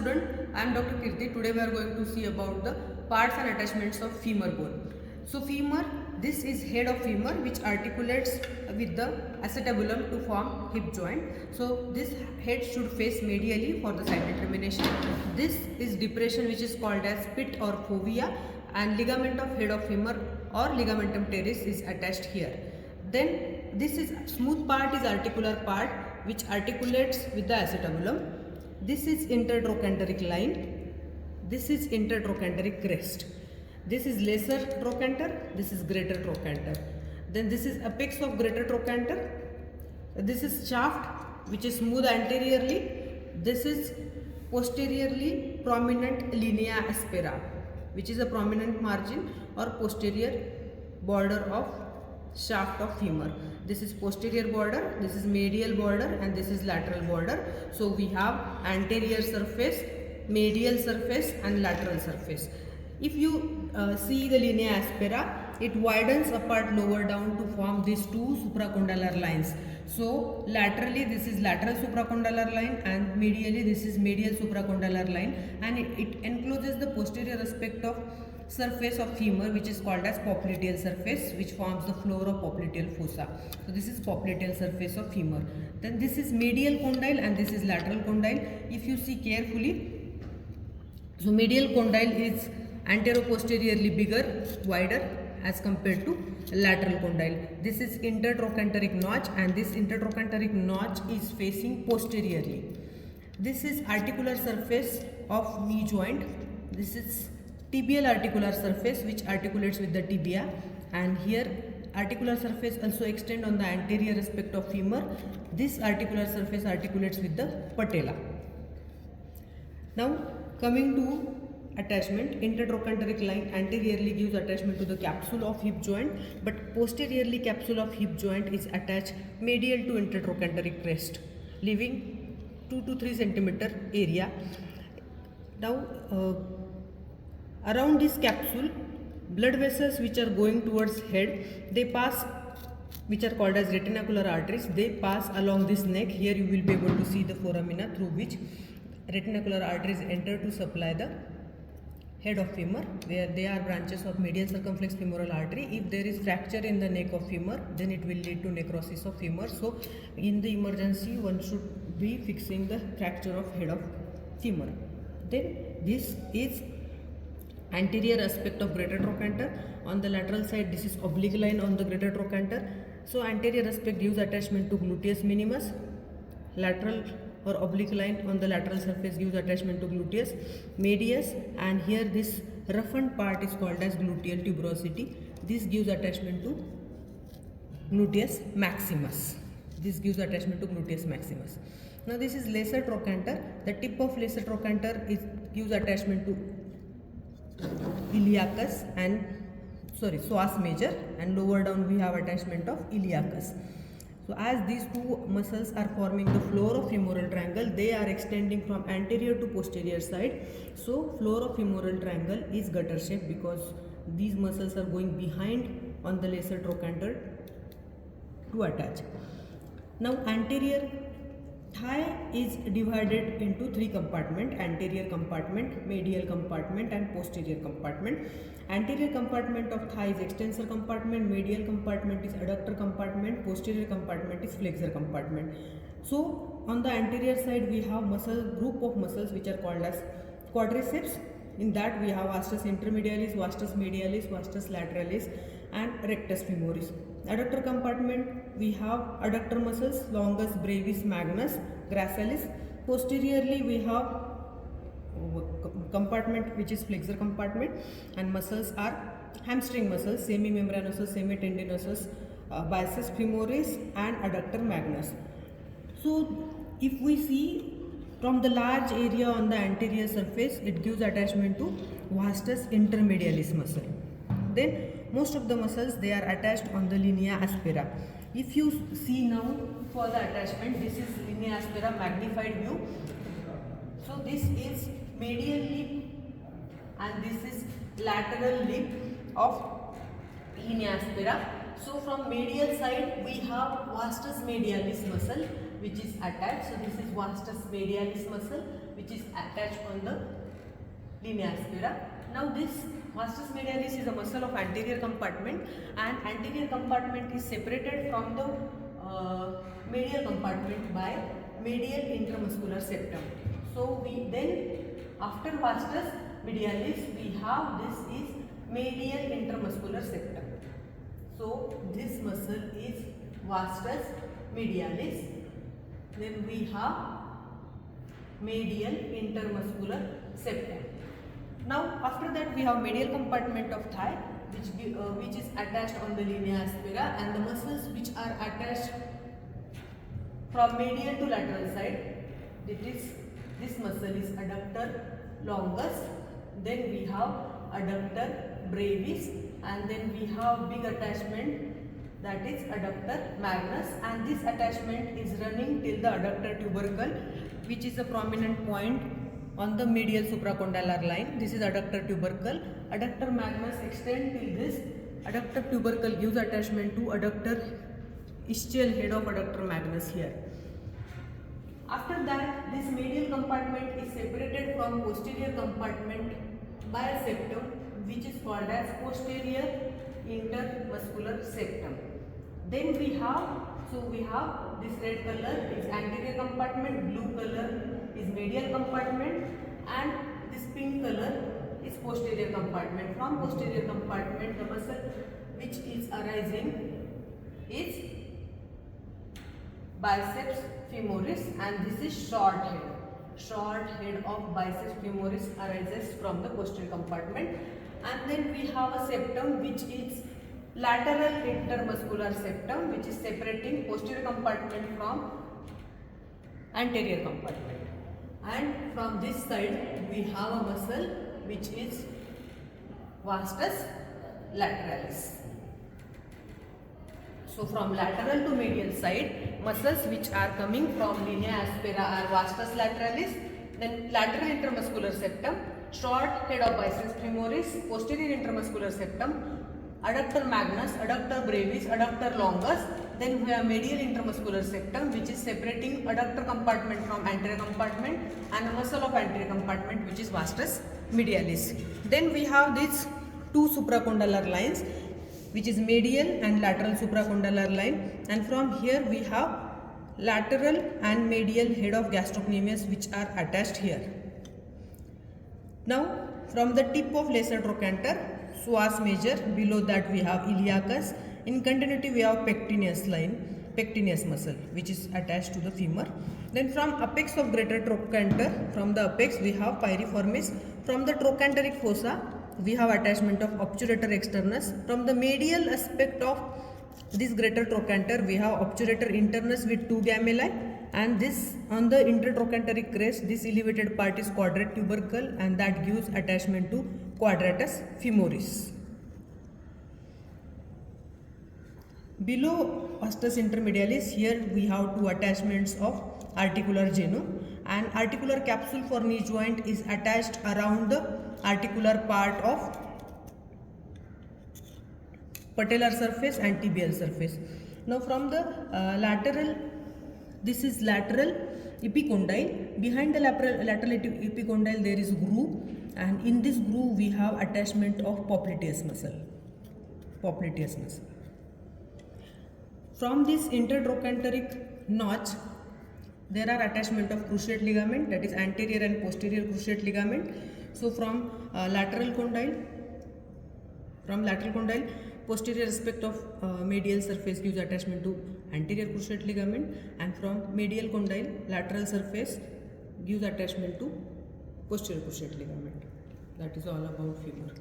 student, I am Dr. Kirti. Today we are going to see about the parts and attachments of femur bone. So femur, this is head of femur which articulates with the acetabulum to form hip joint. So this head should face medially for the side determination. This is depression which is called as pit or fovea, and ligament of head of femur or ligamentum teres is attached here. Then this is smooth part is articular part which articulates with the acetabulum. This is intertrochanteric line. This is intertrochanteric crest. This is lesser trochanter. This is greater trochanter. Then this is apex of greater trochanter. This is shaft which is smooth anteriorly. This is posteriorly prominent linea aspera, which is a prominent margin or posterior border of shaft of femur. This is posterior border, this is medial border, and this is lateral border. So we have anterior surface, medial surface, and lateral surface. If you see the linea aspera, it widens apart lower down to form these two supracondylar lines. So laterally this is lateral supracondylar line, and medially this is medial supracondylar line, and it encloses the posterior aspect of surface of femur, which is called as popliteal surface, which forms the floor of popliteal fossa. So this is popliteal surface of femur. Then this is medial condyle and this is lateral condyle. If you see carefully, so medial condyle is antero-posteriorly bigger, wider as compared to lateral condyle. This is intertrochanteric notch, and this intertrochanteric notch is facing posteriorly. This is articular surface of knee joint. This is tibial articular surface which articulates with the tibia, and here articular surface also extend on the anterior aspect of femur. This articular surface articulates with the patella. Now coming to attachment, intertrochanteric line anteriorly gives attachment to the capsule of hip joint, but posteriorly capsule of hip joint is attached medial to intertrochanteric crest, leaving 2 to 3 centimeter area. Now around this capsule, blood vessels which are going towards head, they pass, which are called as retinacular arteries, they pass along this neck. Here you will be able to see the foramina through which retinacular arteries enter to supply the head of femur, where they are branches of medial circumflex femoral artery. If there is fracture in the neck of femur, then it will lead to necrosis of femur. So in the emergency, one should be fixing the fracture of head of femur. Then this is anterior aspect of greater trochanter. On the lateral side, this is oblique line on the greater trochanter. So anterior aspect gives attachment to gluteus minimus. Lateral or oblique line on the lateral surface gives attachment to gluteus medius, and here this roughened part is called as gluteal tuberosity. This gives attachment to gluteus maximus. This gives attachment to gluteus maximus. Now this is lesser trochanter. The tip of lesser trochanter gives attachment to iliacus and psoas major, and lower down we have attachment of iliacus. So as these two muscles are forming the floor of femoral triangle, they are extending from anterior to posterior side. So floor of femoral triangle is gutter shape because these muscles are going behind on the lesser trochanter to attach. Now anterior thigh is divided into 3 compartments: anterior compartment, medial compartment, and posterior compartment. Anterior compartment of thigh is extensor compartment, medial compartment is adductor compartment, posterior compartment is flexor compartment. So on the anterior side we have group of muscles which are called as quadriceps. In that we have vastus intermedialis, vastus medialis, vastus lateralis, and rectus femoris. Adductor compartment, we have adductor muscles, longus brevis magnus, gracilis. Posteriorly we have compartment which is flexor compartment, and muscles are hamstring muscles, semimembranosus, semitendinosus, biceps femoris, and adductor magnus. So if we see from the large area on the anterior surface, it gives attachment to vastus intermedialis muscle. Then most of the muscles, they are attached on the linea aspera. If you see now for the attachment, this is linea aspera magnified view. So this is medial lip and this is lateral lip of linea aspera. So from medial side we have vastus medialis muscle which is attached. So this is vastus medialis muscle, which is attached on the linea aspera. Now this vastus medialis is a muscle of anterior compartment, and anterior compartment is separated from the medial compartment by medial intramuscular septum. So we then, after vastus medialis, we have this is medial intramuscular septum. So this muscle is vastus medialis. Then we have medial intermuscular septum. Now after that we have medial compartment of thigh, which is attached on the linea aspera, and the muscles which are attached from medial to lateral side. This muscle is adductor longus. Then we have adductor brevis, and then we have big attachment, that is adductor magnus, and this attachment is running till the adductor tubercle, which is a prominent point on the medial supracondylar line. This is adductor tubercle. Adductor magnus extend till this. Adductor tubercle gives attachment to adductor ischial head of adductor magnus here. After that, this medial compartment is separated from posterior compartment by a septum, which is called as posterior intermuscular septum. Then we have this red color is anterior compartment, blue color is medial compartment, and this pink color is posterior compartment. From posterior compartment, the muscle which is arising is biceps femoris, and this is short head. Short head of biceps femoris arises from the posterior compartment, and then we have a septum which is lateral intermuscular septum, which is separating posterior compartment from anterior compartment. And from this side we have a muscle which is vastus lateralis. So from lateral to medial side, muscles which are coming from linea aspera are vastus lateralis, then lateral intermuscular septum, short head of biceps femoris, posterior intermuscular septum, adductor magnus, adductor brevis, adductor longus. Then we have medial intermuscular septum, which is separating adductor compartment from anterior compartment, and a muscle of anterior compartment, which is vastus medialis. Then we have these two supracondylar lines, which is medial and lateral supracondylar line, and from here we have lateral and medial head of gastrocnemius, which are attached here. Now from the tip of lesser trochanter, psoas major, below that we have iliacus, in continuity we have pectineus line, pectineus muscle, which is attached to the femur. Then from apex of greater trochanter, from the apex we have piriformis. From the trochanteric fossa we have attachment of obturator externus. From the medial aspect of this greater trochanter we have obturator internus with two gamellae, and this on the intertrochanteric crest, this elevated part is quadrate tubercle, and that gives attachment to quadratus femoris. Below vastus intermedialis, here we have two attachments of articular genu, and articular capsule for knee joint is attached around the articular part of patellar surface and tibial surface. Now from the lateral, this is lateral epicondyle. Behind the lateral epicondyle there is groove, and in this groove we have attachment of popliteus muscle. Popliteus muscle. From this intertrochanteric notch, there are attachment of cruciate ligament, that is anterior and posterior cruciate ligament. So from lateral condyle, posterior aspect of medial surface gives attachment to anterior cruciate ligament, and from medial condyle, lateral surface gives attachment to posterior cruciate ligament. That is all about femur.